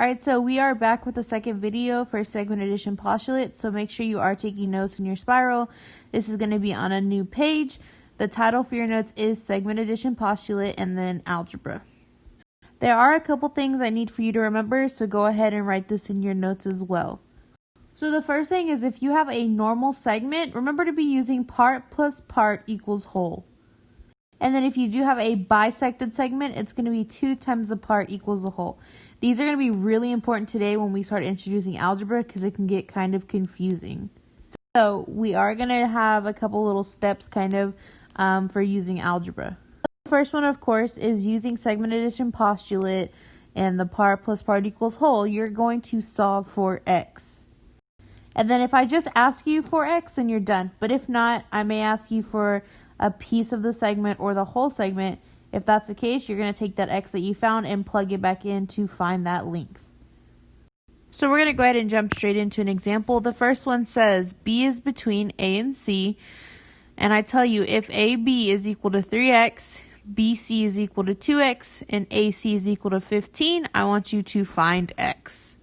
Alright, so we are back with the second video for segment addition postulate, so make sure you are taking notes in your spiral. This is going to be on a new page. The title for your notes is segment addition postulate and then algebra. There are a couple things I need for you to remember, so go ahead and write this in your notes as well. So the first thing is, if you have a normal segment, remember to be using part plus part equals whole. And then if you do have a bisected segment, it's going to be 2 times the part equals the whole. These are going to be really important today when we start introducing algebra because it can get kind of confusing. So we are going to have a couple little steps kind of for using algebra. The first one, of course, is using segment addition postulate and the part plus part equals whole. You're going to solve for x. And then if I just ask you for x, then you're done. But if not, I may ask you for a piece of the segment or the whole segment. If that's the case, you're going to take that x that you found and plug it back in to find that length. So we're going to go ahead and jump straight into an example. The first one says b is between a and c. And I tell you, if AB is equal to 3x, BC is equal to 2x, and AC is equal to 15, I want you to find x.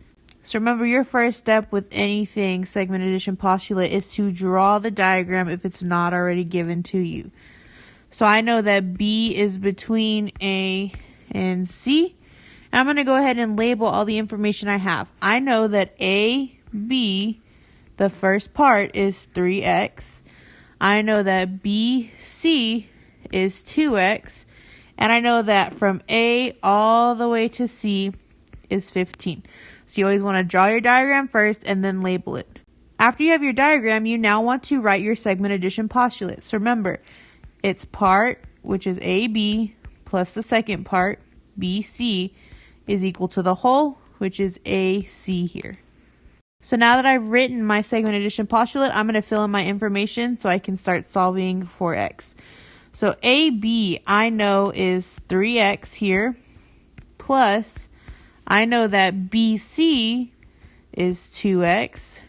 So remember, your first step with anything segment addition postulate is to draw the diagram if it's not already given to you. So I know that B is between A and C. I'm going to go ahead and label all the information I have. I know that AB, the first part, is 3x. I know that BC is 2x. And I know that from A all the way to C is 15. So you always want to draw your diagram first and then label it. After you have your diagram, you now want to write your segment addition postulate. So remember, it's part, which is AB, plus the second part, BC, is equal to the whole, which is AC here. So now that I've written my segment addition postulate, I'm going to fill in my information so I can start solving for x. So AB, I know, is 3x here, plus I know that BC is 2x,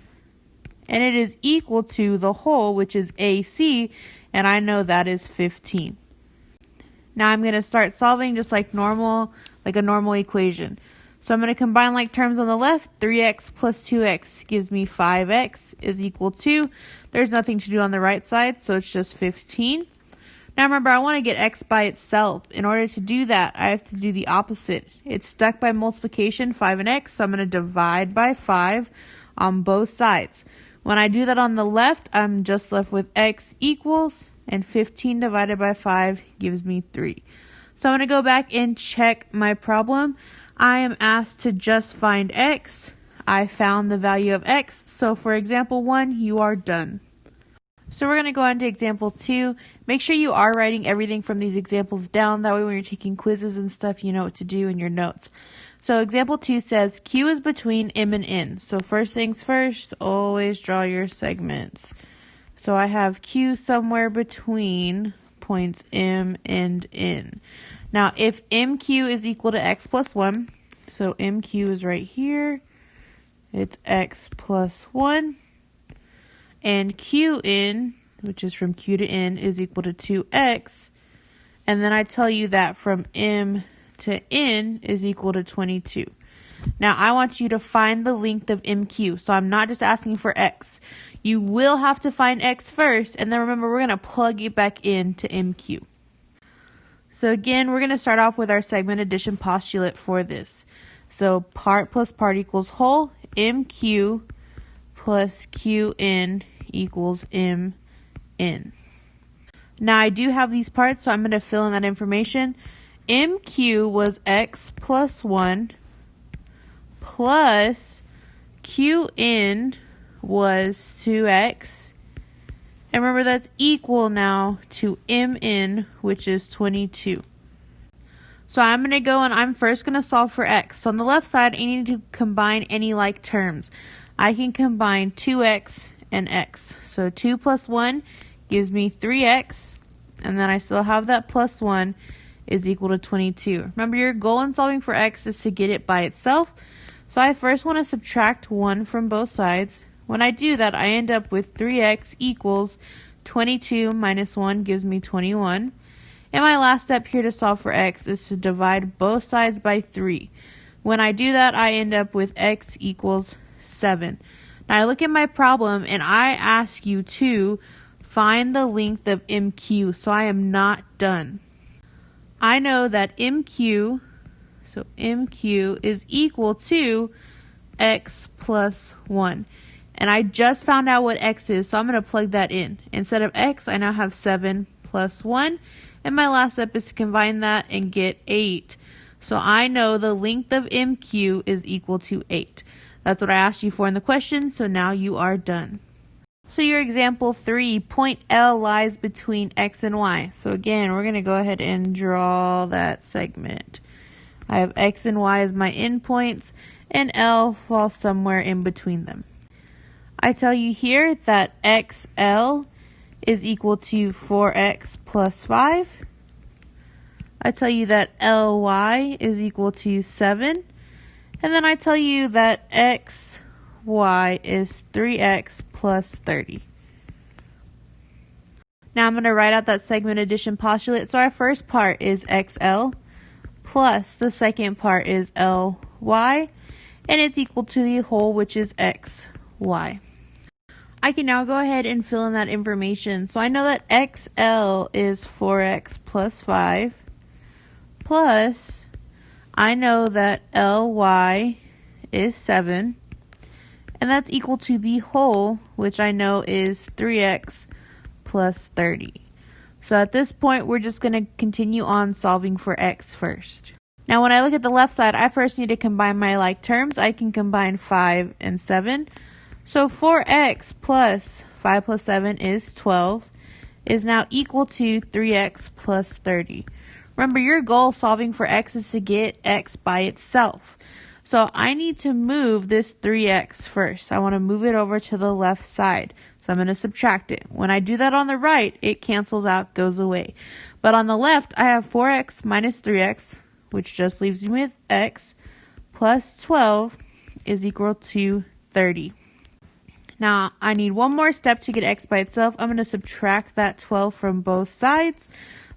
and it is equal to the whole, which is AC, and I know that is 15. Now I'm going to start solving just like normal, like a normal equation. So I'm going to combine like terms on the left. 3x plus 2x gives me 5x is equal to, there's nothing to do on the right side, so it's just 15. Now remember, I want to get x by itself. In order to do that, I have to do the opposite. It's stuck by multiplication, 5 and x, so I'm going to divide by 5 on both sides. When I do that on the left, I'm just left with x equals, and 15 divided by 5 gives me 3. So I'm going to go back and check my problem. I am asked to just find x. I found the value of x, so for example 1, you are done. So we're going to go on to example 2. Make sure you are writing everything from these examples down. That way when you're taking quizzes and stuff, you know what to do in your notes. So example 2 says Q is between M and N. So first things first, always draw your segments. So I have Q somewhere between points M and N. Now if MQ is equal to x plus 1, so MQ is right here. It's x plus 1. And Qn, which is from Q to N, is equal to 2x. And then I tell you that from M to N is equal to 22. Now I want you to find the length of MQ. So I'm not just asking for x. You will have to find x first. And then remember, we're going to plug it back into MQ. So again, we're going to start off with our segment addition postulate for this. So part plus part equals whole. MQ plus Qn equals Mn. Now I do have these parts, so I'm going to fill in that information. MQ was x plus 1 plus Qn was 2x. And remember, that's equal now to Mn, which is 22. So I'm going to go and I'm first going to solve for x. So on the left side, I need to combine any like terms. I can combine 2x and x. So 2 plus 1 gives me 3x. And then I still have that plus 1 is equal to 22. Remember, your goal in solving for x is to get it by itself. So I first want to subtract 1 from both sides. When I do that, I end up with 3x equals 22 minus 1 gives me 21. And my last step here to solve for x is to divide both sides by 3. When I do that, I end up with x equals 7. Now I look at my problem and I ask you to find the length of MQ, so I am not done. I know that MQ is equal to x plus 1. And I just found out what x is, so I'm going to plug that in. Instead of x, I now have 7 plus 1. And my last step is to combine that and get 8. So I know the length of MQ is equal to 8. That's what I asked you for in the question, so now you are done. So your example 3, point L lies between x and y. So again, we're going to go ahead and draw that segment. I have x and y as my endpoints, and L falls somewhere in between them. I tell you here that XL is equal to 4x plus 5. I tell you that LY is equal to 7. And then I tell you that XY is 3x plus 30. Now I'm going to write out that segment addition postulate. So our first part is XL plus the second part is LY, and it's equal to the whole, which is XY. I can now go ahead and fill in that information. So I know that XL is 4x plus 5, plus I know that LY is 7, and that's equal to the whole, which I know is 3x plus 30. So at this point, we're just going to continue on solving for x first. Now when I look at the left side, I first need to combine my like terms. I can combine 5 and 7. So 4x plus 5 plus 7 is 12, is now equal to 3x plus 30. Remember, your goal solving for x is to get x by itself. So I need to move this 3x first. I want to move it over to the left side. So I'm going to subtract it. When I do that on the right, it cancels out, goes away. But on the left, I have 4x minus 3x, which just leaves me with x, plus 12 is equal to 30. Now, I need one more step to get x by itself. I'm going to subtract that 12 from both sides.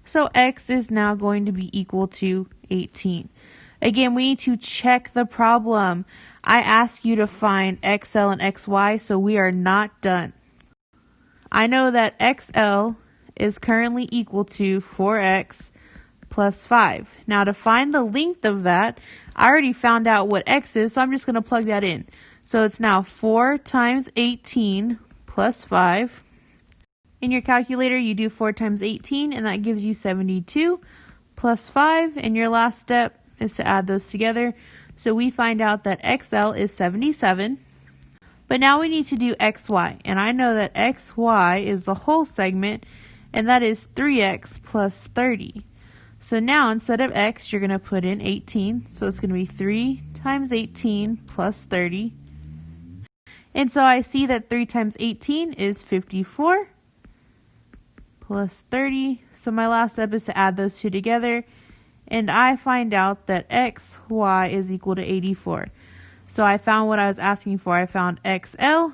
So x is now going to be equal to 18. Again, we need to check the problem. I ask you to find XL and XY, so we are not done. I know that XL is currently equal to 4x plus 5. Now to find the length of that, I already found out what x is, so I'm just going to plug that in. So it's now 4 times 18 plus 5. In your calculator, you do 4 times 18, and that gives you 72 plus 5. And your last step is to add those together. So we find out that XL is 77. But now we need to do XY. And I know that XY is the whole segment, and that is 3x plus 30. So now instead of x, you're going to put in 18. So it's going to be 3 times 18 plus 30. And so I see that 3 times 18 is 54 plus 30. So my last step is to add those two together. And I find out that XY is equal to 84. So I found what I was asking for. I found XL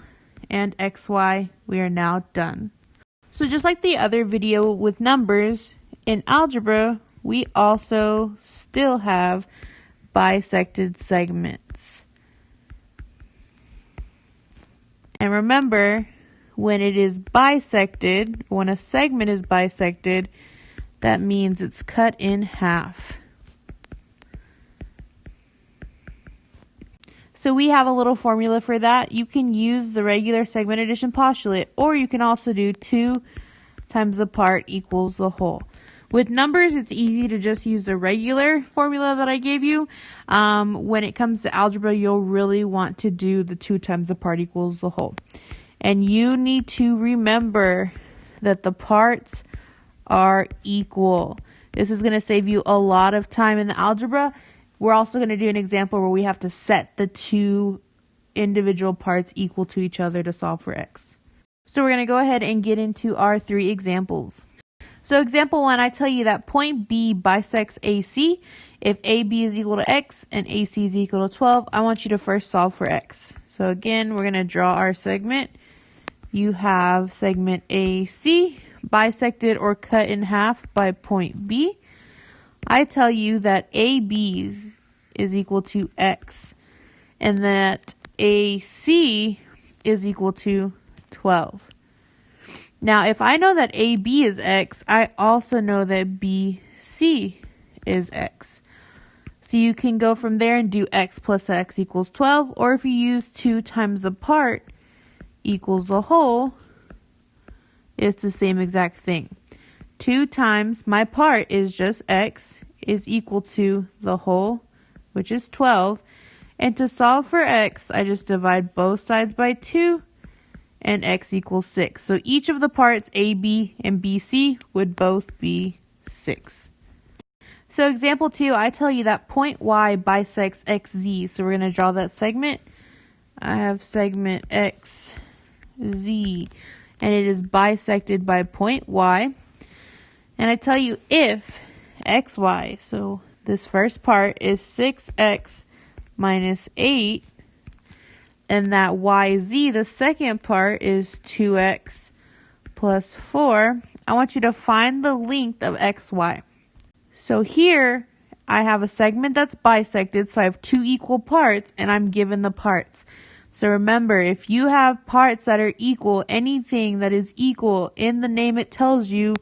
and XY. We are now done. So just like the other video with numbers, in algebra, we also still have bisected segments. And remember, when it is bisected, when a segment is bisected, that means it's cut in half. So we have a little formula for that. You can use the regular segment addition postulate, or you can also do 2 times the part equals the whole. With numbers, it's easy to just use the regular formula that I gave you. When it comes to algebra, you'll really want to do the 2 times the part equals the whole. And you need to remember that the parts are equal. This is going to save you a lot of time in the algebra. We're also going to do an example where we have to set the 2 individual parts equal to each other to solve for x. So we're going to go ahead and get into our 3 examples. So example 1, I tell you that point B bisects AC. If AB is equal to x and AC is equal to 12, I want you to first solve for x. So again, we're going to draw our segment. You have segment AC bisected or cut in half by point B. I tell you that AB is equal to x, and that AC is equal to 12. Now, if I know that AB is x, I also know that BC is x. So you can go from there and do x plus x equals 12, or if you use 2 times the part equals the whole, it's the same exact thing. 2 times my part is just x is equal to the whole, which is 12. And to solve for x, I just divide both sides by 2, and x equals 6. So each of the parts, AB and BC, would both be 6. So example 2, I tell you that point Y bisects XZ. So we're going to draw that segment. I have segment XZ, and it is bisected by point Y. And I tell you if XY, so this first part is 6x minus 8, and that YZ, the second part, is 2x plus 4, I want you to find the length of XY. So here, I have a segment that's bisected, so I have 2 equal parts, and I'm given the parts. So remember, if you have parts that are equal, anything that is equal in the name it tells you,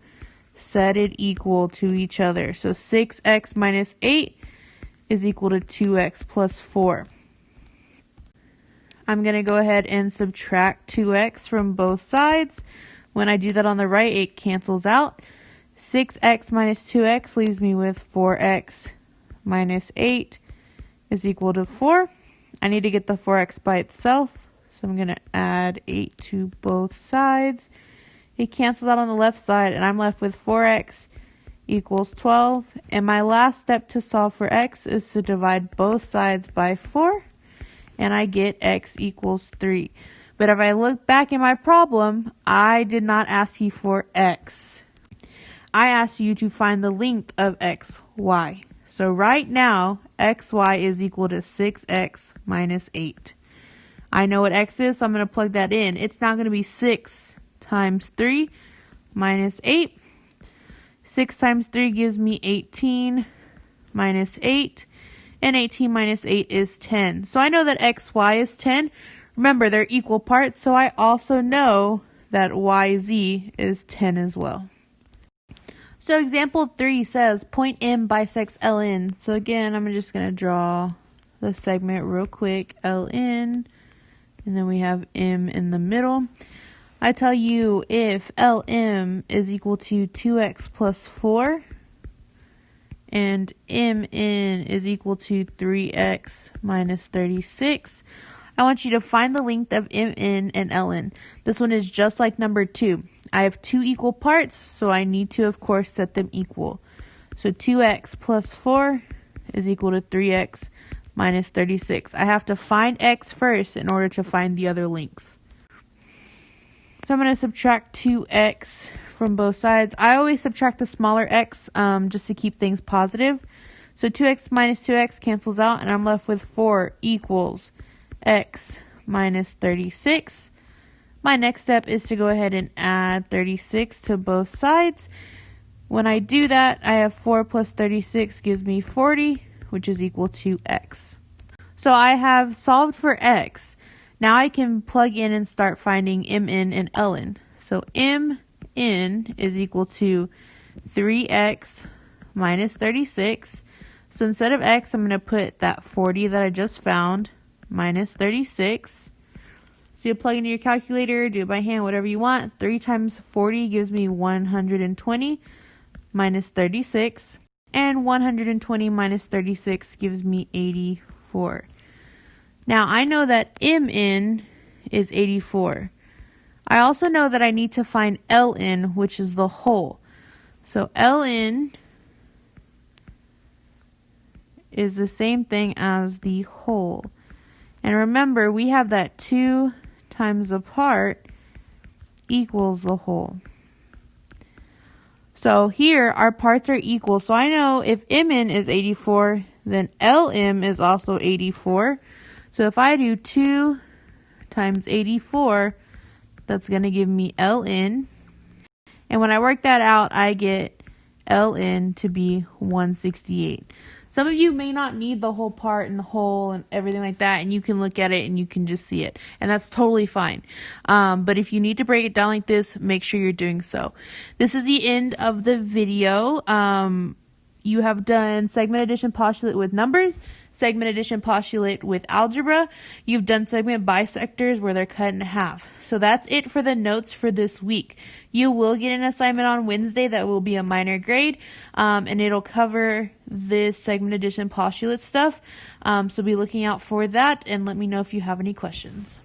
set it equal to each other. So 6x minus 8 is equal to 2x plus 4. I'm going to go ahead and subtract 2x from both sides. When I do that on the right, it cancels out. 6x minus 2x leaves me with 4x minus 8 is equal to 4. I need to get the 4x by itself, so I'm going to add 8 to both sides. It cancels out on the left side, and I'm left with 4x equals 12. And my last step to solve for x is to divide both sides by 4. And I get x equals 3. But if I look back in my problem, I did not ask you for x. I asked you to find the length of xy. So right now, xy is equal to 6x minus 8. I know what x is, so I'm going to plug that in. It's now going to be 6 times 3 minus 8. 6 times 3 gives me 18 minus 8. And 18 minus 8 is 10. So I know that xy is 10. Remember, they're equal parts, so I also know that yz is 10 as well. So example 3 says point M bisects LN. So again, I'm just going to draw the segment real quick, LN, and then we have M in the middle. I tell you if LM is equal to 2x plus 4, and MN is equal to 3x minus 36. I want you to find the length of MN and LN. This one is just like number 2. I have 2 equal parts, so I need to, of course, set them equal. So 2x plus 4 is equal to 3x minus 36. I have to find x first in order to find the other lengths. So I'm going to subtract 2x from both sides. I always subtract the smaller x just to keep things positive. So 2x minus 2x cancels out, and I'm left with 4 equals x minus 36. My next step is to go ahead and add 36 to both sides. When I do that, I have 4 plus 36 gives me 40, which is equal to x. So I have solved for x. Now I can plug in and start finding MN and LN. So MN is equal to 3x minus 36. So instead of x, I'm going to put that 40 that I just found minus 36. So you plug into your calculator, do it by hand, whatever you want. 3 times 40 gives me 120 minus 36. And 120 minus 36 gives me 84. Now I know that MN is 84. I also know that I need to find LN, which is the whole. So LN is the same thing as the whole. And remember, we have that 2 times the part equals the whole. So here, our parts are equal. So I know if MN is 84, then LM is also 84. So if I do 2 times 84, that's going to give me LN. And when I work that out, I get LN to be 168. Some of you may not need the whole part and the whole and everything like that, and you can look at it and you can just see it, and that's totally fine. But if you need to break it down like this, make sure you're doing so. This is the end of the video. You have done segment addition postulate with numbers, segment addition postulate with algebra. You've done segment bisectors where they're cut in half. So that's it for the notes for this week. You will get an assignment on Wednesday that will be a minor grade, and it'll cover this segment addition postulate stuff. So be looking out for that, and let me know if you have any questions.